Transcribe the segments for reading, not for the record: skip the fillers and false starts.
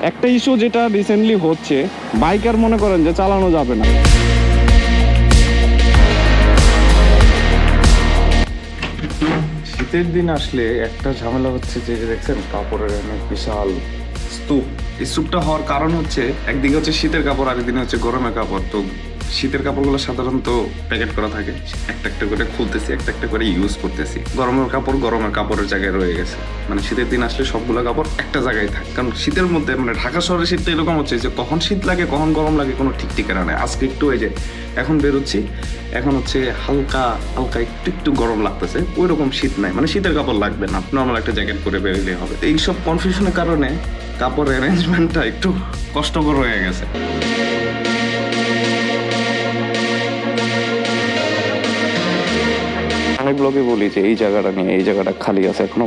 একটা ইস্যু যেটা রিসেন্টলি হচ্ছে, বাইকার মনে করেন যে চালানো যাবে না। শীতের দিন আসলে একটা ঝামেলা হচ্ছে যে দেখছেন কাপড়ের অনেক বিশাল স্তূপ। এই স্তূপটা হওয়ার কারণ হচ্ছে একদিকে হচ্ছে শীতের কাপড়, আরেকদিকে হচ্ছে গরমের কাপড়। তো শীতের কাপড়গুলো সাধারণত প্যাকেট করা থাকে, একটা একটা করে খুলতেছি, একটা একটা করে ইউজ করতেছি। গরমের কাপড় গরমের কাপড়ের জায়গায় রয়ে গেছে, মানে শীতের দিন আসলে সবগুলো কাপড় একটা জায়গায় থাকে। কারণ শীতের মধ্যে মানে ঢাকা শহরের শীতটা এরকম হচ্ছে যে কখন শীত লাগে কখন গরম লাগে কোনো ঠিক ঠিকানা নেই। আজকে একটু এই যে এখন বেরোচ্ছি, এখন হচ্ছে হালকা হালকা একটু একটু গরম লাগতেছে, ওই রকম শীত নাই, মানে শীতের কাপড় লাগবে না, নর্মাল একটা জ্যাকেট পরে বেরোলেই হবে। এইসব কনফিউশনের কারণে কাপড়ের অ্যারেঞ্জমেন্টটা একটু কষ্টকর হয়ে গেছে। অনেক ব্লগে বলি যে এই জায়গাটা নিয়ে, এই জায়গাটা খালি আছে এখনো,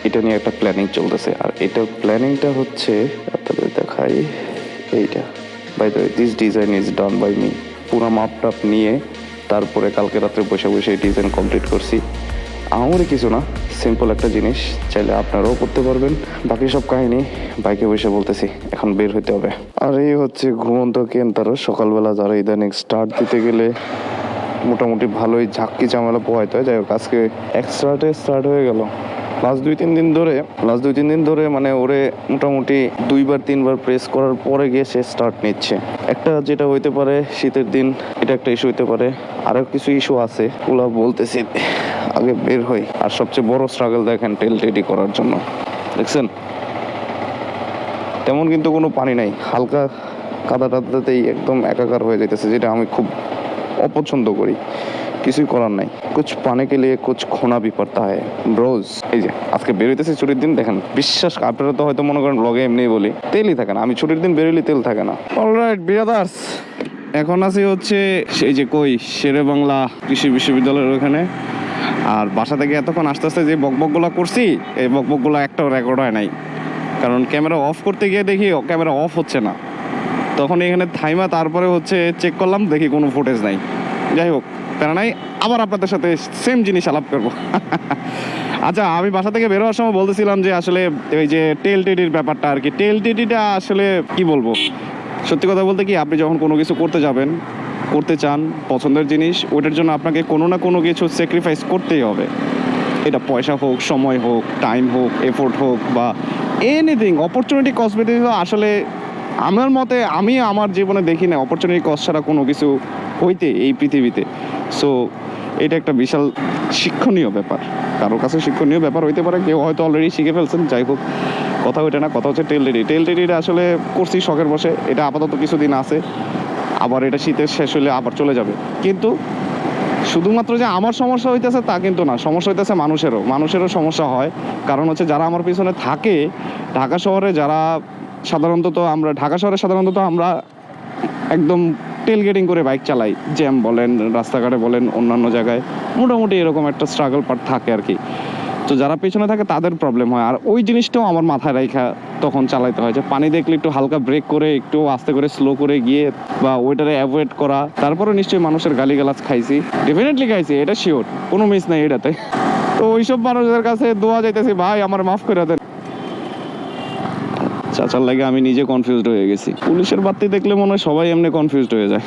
এটা নিয়ে একটা প্ল্যানিং চলতেছে। আর এটা প্ল্যানিংটা হচ্ছে আপনাদের দেখাই, এইটা by the way this design is done by me. পুরো মাপটাপ নিয়ে তারপরে কালকে রাত্রে বসে বসে এই ডিজাইন কমপ্লিট করছি। আমারই কিছু না, সিম্পল একটা জিনিস, চাইলে আপনারাও করতে পারবেন। বাকি সব কাহিনী বাইকে বসে বলতেছি, এখন বের হইতে হবে। আর এই হচ্ছে ঘুমন্ত কেন্তারও সকালবেলা যারা ইদানিং স্টার্ট দিতে গেলে মোটামুটি ভালোই ঝাক্কি ঝামেলা পোহাইতে হয়। যাই হোক আজকে স্টার্ট হয়ে গেল। লাস্ট দুই তিন দিন ধরে মানে ওরে মোটামুটি 2-3 বার প্রেস করার পরে গিয়ে সে স্টার্ট নিচ্ছে। একটা যেটা হইতে পারে শীতের দিন, এটা একটা ইস্যু হইতে পারে, আরও কিছু ইস্যু আছে, ওগুলো বলতেছি আগে বের হই। আর সবচেয়ে বড় স্ট্রাগল দেখেন টেল টেডি করার জন্য, দেখছেন তেমন কিন্তু কোনো পানি নাই, হালকা কাদা টাদাতেই একদম একাকার হয়ে যাইতেছে, যেটা আমি খুব অপছন্দ করি। কিছুই করার নাই, কুছ পানে কে লিয়ে কুছ খোনা ভি পড়তা হ্যায় ব্রোজ। এই যে আজকে বেরোইতেছি ছুটির দিন, দেখেন বিশ্বাস, আপনারা তো হয়তো মনে করেন ব্লগে এমনি বলি, তেলই থাকে না। আমি ছুটির দিন বেরোলে তেল থাকে না। অলরাইট ব্রাদার্স, এখন আছি হচ্ছে সেই যে শেরে বাংলা কৃষি বিশ্ববিদ্যালয়ের ওখানে। আর বাসা থেকে এতক্ষণ আস্তে আস্তে যে বকবকগুলো করছি, এই বকবকগুলো একটাও রেকর্ড হয় নাই, কারণ ক্যামেরা অফ করতে গিয়ে দেখি ক্যামেরা অফ হচ্ছে না। তখন এখানে থাইমা তারপরে হচ্ছে চেক করলাম, দেখি কোনো ফুটেজ নাই। যাই হোক প্যারা নাই, আবার আপনাদের সাথে সেম জিনিস আলাপ করবো। আচ্ছা, আমি বাসা থেকে বেরোয়ার সময় বলতেছিলাম যে আসলে ওই যে টেল টেডির ব্যাপারটা আর কি, টেল টেডিটা আসলে কি বলবো, সত্যি কথা বলতে কি, আপনি যখন কোনো কিছু করতে চান পছন্দের জিনিস, ওইটার জন্য আপনাকে কোনো না কোনো কিছু স্যাক্রিফাইস করতেই হবে। এটা পয়সা হোক, সময় হোক, টাইম হোক, এফোর্ট হোক, বা এনিথিং। অপরচুনিটি কসমেটিক আসলে আমার মতে, আমি আমার জীবনে দেখি না অপরচুনিটি কস্ট ছাড়া কোনো কিছু হইতে এই পৃথিবীতে। সো এটা একটা বিশাল শিক্ষণীয় ব্যাপার, কারোর কাছে শিক্ষণীয় ব্যাপার হইতে পারে, কেউ হয়তো অলরেডি শিখে ফেলছেন। যাই হোক, কথা ওইটা না, কথা হচ্ছে টেল টেডিটা আসলে করছি শখের বসে। এটা আপাতত কিছুদিন আছে, আবার এটা শীতের শেষ হলে আবার চলে যাবে। কিন্তু শুধুমাত্র যে আমার সমস্যা হইতেছে তা কিন্তু না, সমস্যা হইতেছে মানুষেরও সমস্যা হয়। কারণ হচ্ছে যারা আমার পিছনে থাকে, ঢাকা শহরে সাধারণত আমরা একদম টেলগেটিং করে বাইক চালাই, জ্যাম বলেন, রাস্তাঘাটে বলেন, অন্যান্য জায়গায় মোটামুটি এরকম একটা স্ট্রাগল পার্ট থাকে আর কি। তো যারা পেছনে থাকে তাদের প্রবলেম হয়। আর ওই জিনিসটাও আমার মাথায় রাখা তখন চালাইতে হয়, যে পানি দেখলে একটু হালকা ব্রেক করে, একটু আস্তে করে স্লো করে গিয়ে, বা ওইটারে অ্যাভয়েড করা। তারপরে নিশ্চয়ই মানুষের গালিগালাজ খাইছি, ডেফিনেটলি খাইছি, এটা শিওর, কোনো মিস নাই এটাতে। তো ওইসব মানুষদের কাছে দোয়া যাইতেছি, ভাই আমার মাফ করে দেন। চাচার লাগে আমি নিজে কনফিউজড হয়ে গেছি। পুলিশের বাতি দেখলে মনে হয় সবাই এমনি কনফিউজড হয়ে যায়।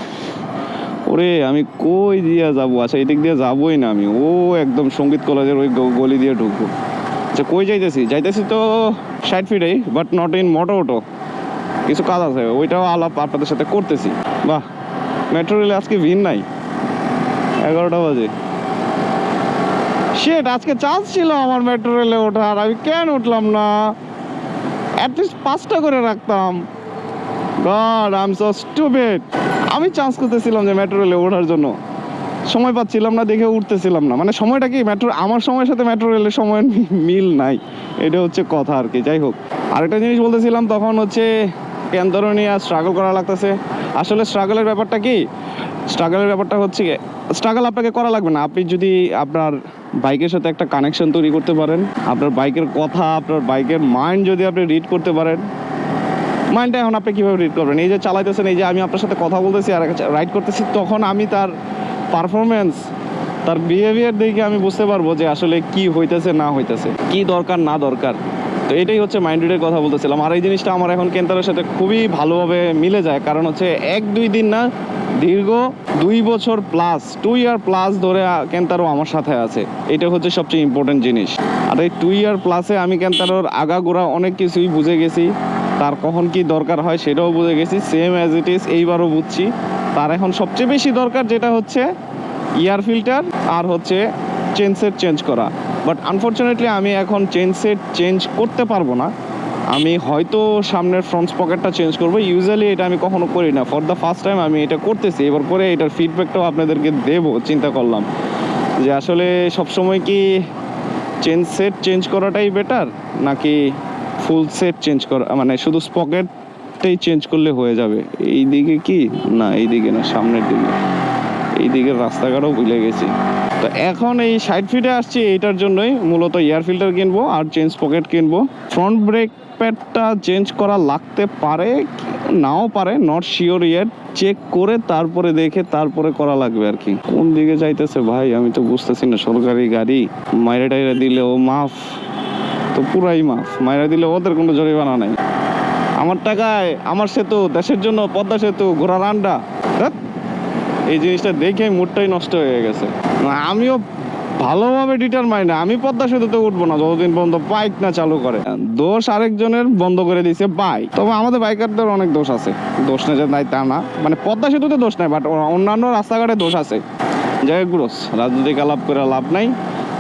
ওরে আমি কই দিয়া যাবো? আচ্ছা, এই দিক দিয়ে যাবোই না আমি, ও একদম সঙ্গীত কলেজের ওই গলি দিয়ে ঢুকবো। আচ্ছা, কই যাইতেছি তো 60 ফিটেই, বাট নট ইন মোটো। কিছু কাজ আছে, ওইটাও আলাপ আপনাদের সাথে করতেছি। বাহ, মেট্রো রেলে আজকে ভিড় নাই, 11টা বাজে। শিট, আজকে চান্স ছিল আমার মেট্রো রেলে ওঠার, আমি কেন উঠলাম না? অ্যাটলিস্ট 5টা করে রাখতাম। God, I am so stupid. আমি চান্স করতেছিলাম যে মেট্রো রেলে ওঠার জন্য, সময় পাচ্ছিলাম না দেখে উঠতেছিলাম না। মানে সময়টা কি, আমার সময়ের সাথে মেট্রো রেলের সময়ের মিল নাই, এটা হচ্ছে কথা আর কি। যাই হোক, আরেকটা জিনিস বলতেছিলাম, তখন হচ্ছে কেন্দ্র নিয়ে স্ট্রাগল করা লাগতেছে। আসলে স্ট্রাগলের ব্যাপারটা কি, স্ট্রাগল আপনাকে করা লাগবে না। আপনি যদি আপনার বাইকের সাথে একটা কানেকশন তৈরি করতে পারেন, আপনার বাইকের কথা, আপনার বাইকের মাইন্ড যদি আপনি রিড করতে পারেন, মাইন্ডটা এখন আপনি কীভাবে রিড করবেন? এই যে চালাইতেছেন, এই যে আমি আপনার সাথে কথা বলতেছি আর রাইড করতেছি, তখন আমি তার পারফরমেন্স, তার বিহেভিয়ার দেখে আমি বুঝতে পারবো যে আসলে কি হইতেছে না হইতেছে, কি দরকার না দরকার। তো এটাই হচ্ছে মাইন্ড রিডের কথা বলতেছিলাম। আর এই জিনিসটা আমার এখন কেন্টারের সাথে খুবই ভালোভাবে মিলে যায়, কারণ হচ্ছে 1-2 দিন না, দীর্ঘ 2 বছর প্লাস, 2 ইয়ার প্লাস ধরে কেন্টারও আমার সাথে আছে। এটা হচ্ছে সবচেয়ে ইম্পর্টেন্ট জিনিস। আর এই 2 ইয়ার প্লাসে আমি কেন্টারোর আগাগোড়া অনেক কিছুই বুঝে গেছি, তার কখন কি দরকার হয় সেটাও বুঝে গেছি, সেম অ্যাজ ইট ইজ এইবারও বুঝছি। তার এখন সবচেয়ে বেশি দরকার যেটা হচ্ছে ইয়ার ফিল্টার আর হচ্ছে চেন সেট চেঞ্জ করা। বাট আনফর্চুনেটলি আমি এখন চেন সেট চেঞ্জ করতে পারবো না। আমি হয়তো সামনের ফ্রন্ট পকেটটা চেঞ্জ করবো। ইউজুয়ালি এটা আমি কখনো করি না, ফর দ্য ফার্স্ট টাইম আমি এটা করতেছি। এবার করে এটার ফিডব্যাকটাও আপনাদেরকে দেবো, চিন্তা করলাম যে আসলে সবসময় কি চেন সেট চেঞ্জ করাটাই বেটার, নাকি ফুল সেট চেঞ্জ করা, মানে শুধু স্পকেটটাই চেঞ্জ করলে হয়ে যাবে। এই দিকে কি না, এই দিকে না, সামনের দিকে, এই দিকের রাস্তাঘাটও ভুলে গেছি। তো এখন এই 60 ফিটে আসছি এইটার জন্যই, মূলত এয়ার ফিল্টার কিনবো আর চেঞ্জ পকেট কিনবো। ফ্রন্ট ব্রেক প্যাডটা চেঞ্জ করা লাগতে পারে, নাও পারে, নট শিওর ইয়েট। চেক করে তারপরে দেখে তারপরে করা লাগবে আর কি। কোন দিকে যাইতেছে ভাই আমি তো বুঝতেছি না। সরকারি গাড়ি, মাইরা টাইরা দিলেও মাফ, তো পুরাই মাফ। মাইরা দিলে ওদের কোনো জরিমানা নাই। আমার টাকায় আমার সেতু, দেশের জন্য পদ্মা সেতু, ঘোড়ার আন্ডা। এই জিনিসটা দেখে মুডটাই নষ্ট হয়ে গেছে। আমিও ভালোভাবে ডিটারমাইন্ড, আমি পদ্মা সেতুতে উঠবো না যতদিন পর্যন্ত বাইক না চালু করে। দোষ আরেকজনের, বন্ধ করে দিয়েছে বাইক। তবে আমাদের বাইকারদের অনেক দোষ আছে, দোষ নেই যে নাই তা না, মানে পদ্মা সেতুতে দোষ নাই, বাট অন্যান্য রাস্তাঘাটে দোষ আছে। যাই হোক ব্রোস, রাজনৈতিক আলাপ করে লাভ নাই।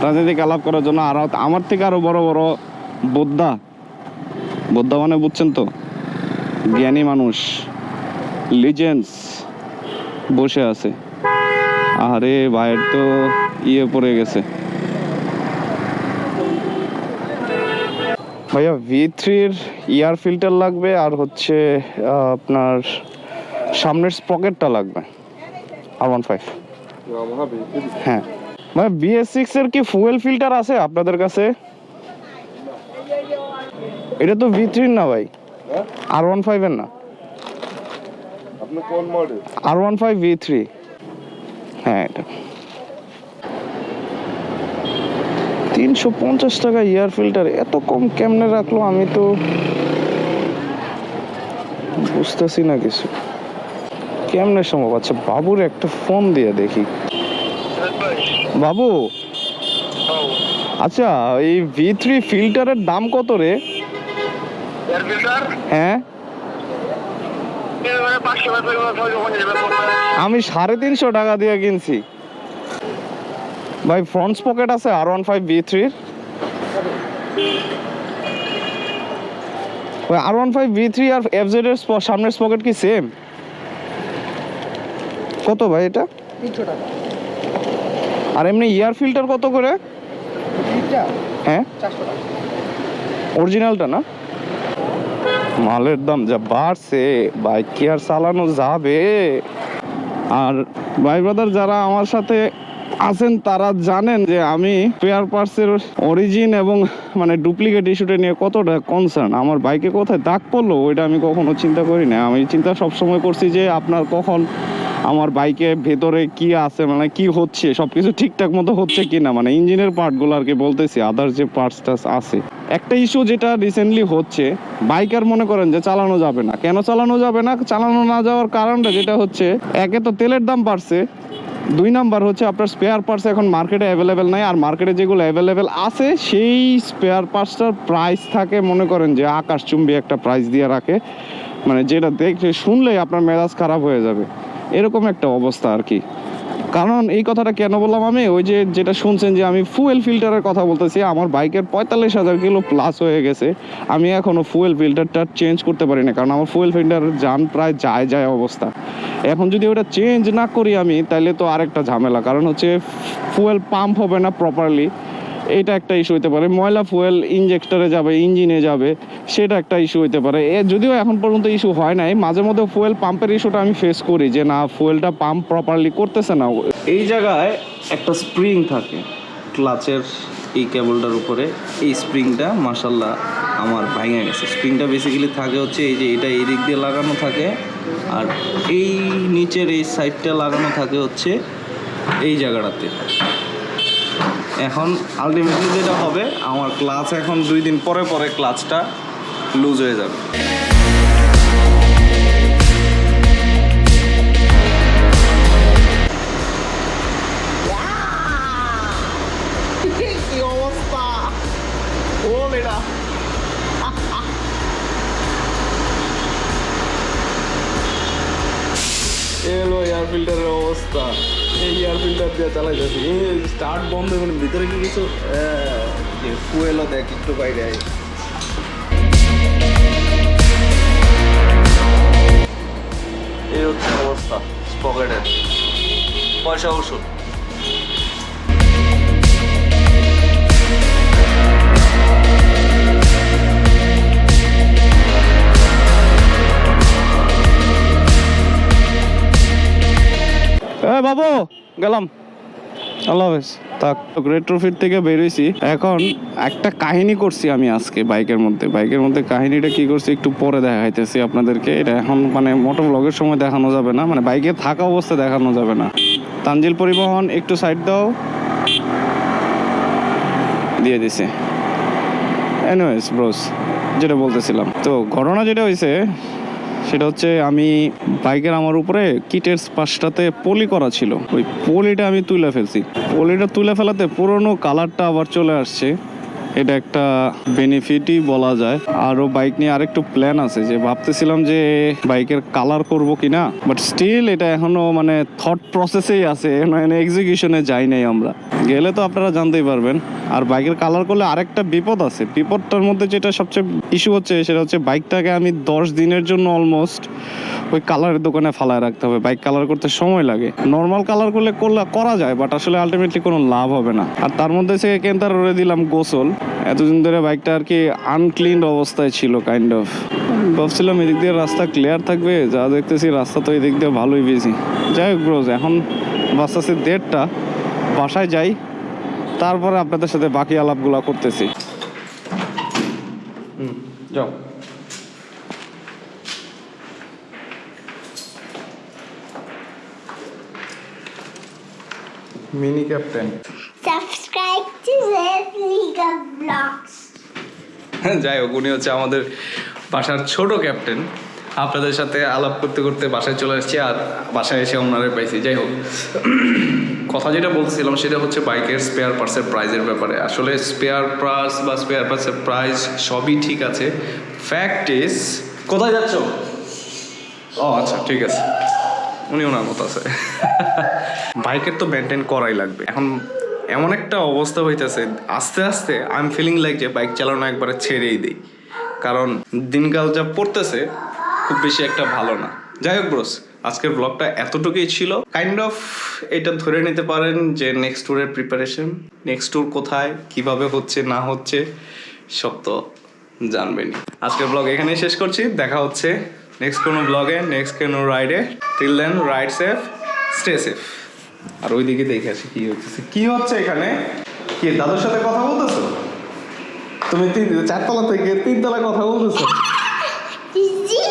রাজনৈতিক আলাপ করার জন্য আরো আমার থেকে আরো বড় বড় বোদ্ধা, বোদ্ধা মানে বুঝছেন তো, জ্ঞানী মানুষ, লিজেন্ডস বসে আছে। আরে ভাইয়ের তো ইয়ে পড়ে গেছে। ভাইয়া V3-র ইয়ার ফিল্টার লাগবে, আর হচ্ছে আপনার সামনের স্পকেটটা লাগবে R15। হ্যাঁ ভাই, BS6-এর কি ফুয়েল ফিল্টার আছে আপনাদের কাছে? এটা তো V3-র না ভাই, R15-এর না। কোন মডেল? R15 V3। হ্যাঁ, এটা 350 টাকা ইয়ার ফিল্টার, এত কম কেমনে রাখলো আমি তো বুঝতেছি না কিছু। কেমনে সম্ভব? আচ্ছা বাবুর একটা ফোন দিয়ে দেখি। বাবু, আচ্ছা এই V3 ফিল্টারের দাম কত রে? হ্যাঁ, আমি 350 টাকা দিয়ে কিনছি ভাই। ফ্রন্ট পকেট আছে R15 V3-র। R15 V3 আর FZ এর সামনের পকেট কি সেম? কত ভাই এটা? 300 টাকা। আর এমনি ইয়ার ফিল্টার কত করে? হ্যাঁ 400 টাকা। অরিজিনালটা না? মালের দাম যা বাড়ছে, বাইক কি আর চালানো যাবে? আর ভাই ব্রাদার যারা আমার সাথে আছেন তারা জানেন যে আমি স্পেয়ার পার্টসের অরিজিন এবং মানে ডুপ্লিকেট ইস্যুটা নিয়ে কতটা কনসার্ন। আমার বাইকে কোথায় দাগ পড়লো ওইটা আমি কখনো চিন্তা করি না। আমি চিন্তা সবসময় করছি যে আপনার কখন আমার বাইকে ভেতরে কি আছে, মানে কি হচ্ছে, সবকিছু ঠিকঠাক মতো হচ্ছে কিনা, মানে ইঞ্জিনের পার্টগুলো আর কি বলতেছি, আদার যে পার্টসটা আছে। একটা ইস্যু যেটা রিসেন্টলি হচ্ছে, বাইকার মনে করেন যে চালানো যাবে না। কেন চালানো যাবে না? চালানো না যাওয়ার কারণটা যেটা হচ্ছে, একে তো তেলের দাম বাড়ছে, 2 নাম্বার হচ্ছে আপনার স্পেয়ার পার্টস এখন মার্কেটে অ্যাভেলেবেল নাই। আর মার্কেটে যেগুলো অ্যাভেলেবেল আছে সেই স্পেয়ার পার্টসটার প্রাইস থাকে মনে করেন যে আকাশচুম্বী একটা প্রাইস দিয়ে রাখে, মানে যেটা দেখে শুনলেই আপনার মেজাজ খারাপ হয়ে যাবে, এরকম একটা অবস্থা আর কি। কারণ এই কথাটা কেন বললাম আমি, ওই যে যেটা শুনছেন যে আমি ফুয়েল ফিল্টারের কথা বলতেছি, আমার বাইকের 45,000 কিলো প্লাস হয়ে গেছে, আমি এখনো ফুয়েল ফিল্টারটা চেঞ্জ করতে পারি না, কারণ আমার ফুয়েল ফিল্টারের যান প্রায় যায় অবস্থা। এখন যদি ওটা চেঞ্জ না করি আমি, তাহলে তো আরেকটা ঝামেলা, কারণ হচ্ছে ফুয়েল পাম্প হবে না প্রপারলি, এটা একটা ইস্যু হতে পারে। ময়লা ফুয়েল ইনজেক্টরে যাবে, ইঞ্জিনে যাবে, সেটা একটা ইস্যু হতে পারে। যদিও এখন পর্যন্ত ইস্যু হয় নাই, মাঝে মধ্যে ফুয়েল পাম্পের ইস্যুটা আমি ফেস করি যে না ফুয়েলটা পাম্প প্রপারলি করতেছে না। এই জায়গায় একটা স্প্রিং থাকে ক্লাচের এই কেবলটার উপরে, এই স্প্রিংটা মাশাল্লাহ আমার ভেঙে গেছে। স্প্রিংটা বেসিক্যালি থাকে হচ্ছে এই যে এটা এই দিক দিয়ে লাগানো থাকে, আর এই নিচের এই সাইডটা লাগানো থাকে হচ্ছে এই জায়গাটাতে। এখন আলটিমেটলি যেটা হবে, আমার ক্লাচ এখন 2 দিন পরে পরে ক্লাচটা লুজ হয়ে যাবে। কি অবস্থা বল এটা। এলো এয়ার ফিল্টারের অবস্থা, এই এয়ার ফিল্টার দিয়ে চালাইতেছি, স্টার্ট বন্ধ, মানে ভিতরে কি কিছু ফুয়েলও দেখ একটু বাইরে আই। এই হচ্ছে অবস্থা পকেটের, পয়সা ওষুধ। বাবু গেলাম, আল্লাহ হাফেজ। থাক, রেট্রোফিট থেকে বেরোইছি। এখন একটা কাহিনী করছি আমি আজকে বাইকের মধ্যে কাহিনীটা কি করছি একটু পরে দেখাইতেছি আপনাদেরকে। এটা এখন মানে মোটর ব্লগের সময় দেখানো যাবে না, মানে বাইকে থাকা অবস্থা দেখানো যাবে না। তানজিল পরিবহন একটু সাইড দাও, দিয়ে দিছে। এনিওয়েজ ব্রোস, যেটা বলতেছিলাম, তো ঘটনা যেটা হয়েছে সেটা হচ্ছে আমি বাইকের আমার উপরে কিটের পাশটাতে পলি করা ছিল, ওই পলিটা আমি তুলে ফেলছি। পলিটা তুলে ফেলাতে পুরোনো কালারটা আবার চলে আসছে। এটা একটা বেনিফিটই বলা যায়। আরও বাইক নিয়ে আরেকটু প্ল্যান আছে, যে ভাবতেছিলাম যে বাইকের কালার করব কিনা, বাট স্টিল এটা এখনো মানে থট প্রসেসেই আছে, মানে এক্সিকিউশনে যাই নাই। আমরা গেলে তো আপনারা জানতেই পারবেন। আর বাইকের কালার করলে আরেকটা বিপদ আছে। বিপদটার মধ্যে যেটা সবচেয়ে ইস্যু হচ্ছে সেটা হচ্ছে বাইকটাকে আমি 10 দিনের জন্য অলমোস্ট ওই কালারের দোকানে ফালায় রাখতে হবে। বাইক কালার করতে সময় লাগে। নর্মাল কালার করলে করা যায়, বাট আসলে আলটিমেটলি কোনো লাভ হবে না। আর তার মধ্যে সে কেনতার রয়ে দিলাম গোসল। এতদিন ধরে বাইকটা আর কি আনক্লিন অবস্থায় ছিল কাইন্ড অফ। ভাবছিলাম এদিক দিয়ে রাস্তা ক্লিয়ার থাকবে, যা দেখতেছি রাস্তা তো এদিক দিয়ে ভালোই বিজি। যাই হোক ব্রোজ, এখন বাঁচতেছে 1:30, বাসায় যাই, তারপরে আপনাদের সাথে বাকি আলাপগুলো করতেছি। যাও। Mini captain, subscribe to zayedbillalkhan blogs. যাই হোক, উনি হচ্ছে আমাদের বাসার ছোট ক্যাপ্টেন। আপনাদের সাথে আলাপ করতে করতে বাসায় চলে আসছি, আর বাসায় এসে ওনারে পাইছি। যাই হোক, কথা যেটা বলছিলাম সেটা হচ্ছে বাইকের স্পেয়ার পার্টসের প্রাইজের ব্যাপারে। আসলে স্পেয়ার পার্টস বা স্পেয়ার পার্টসের প্রাইস সবই ঠিক আছে। ফ্যাক্ট ইজ, কোথায় যাচ্ছ? ও আচ্ছা, ঠিক আছে, উনি ওনার মতো আছে। বাইকের তো মেনটেন করাই লাগবে। এখন এমন একটা অবস্থা হইতেছে, আস্তে আস্তে আই এম ফিলিং লাইক যে বাইক চালানো একবারে ছেড়েই দিই, কারণ দিনকাল যা পড়তেছে খুব বেশি একটা ভালো না। যাই হোক ব্রোস, আজকের ব্লগটা এতটুকুই ছিল। কাইন্ড অফ এটা ধরে নিতে পারেন যে নেক্সট ট্যুরের প্রিপারেশন। নেক্সট ট্যুর কোথায়, কিভাবে হচ্ছে না হচ্ছে সব তো জানবেনই। আজকের ব্লগ এখানেই শেষ করছি। দেখা হচ্ছে নেক্সট কোনো ব্লগে, নেক্সট কোনো রাইডে। Till then, ride safe, stay safe. আর ওইদিকে দেখে আসি কি হচ্ছে এখানে। কি দাদুর সাথে কথা বলতেছো তুমি? 4 তলা থেকে 3 তলা কথা বলতেছো? জি।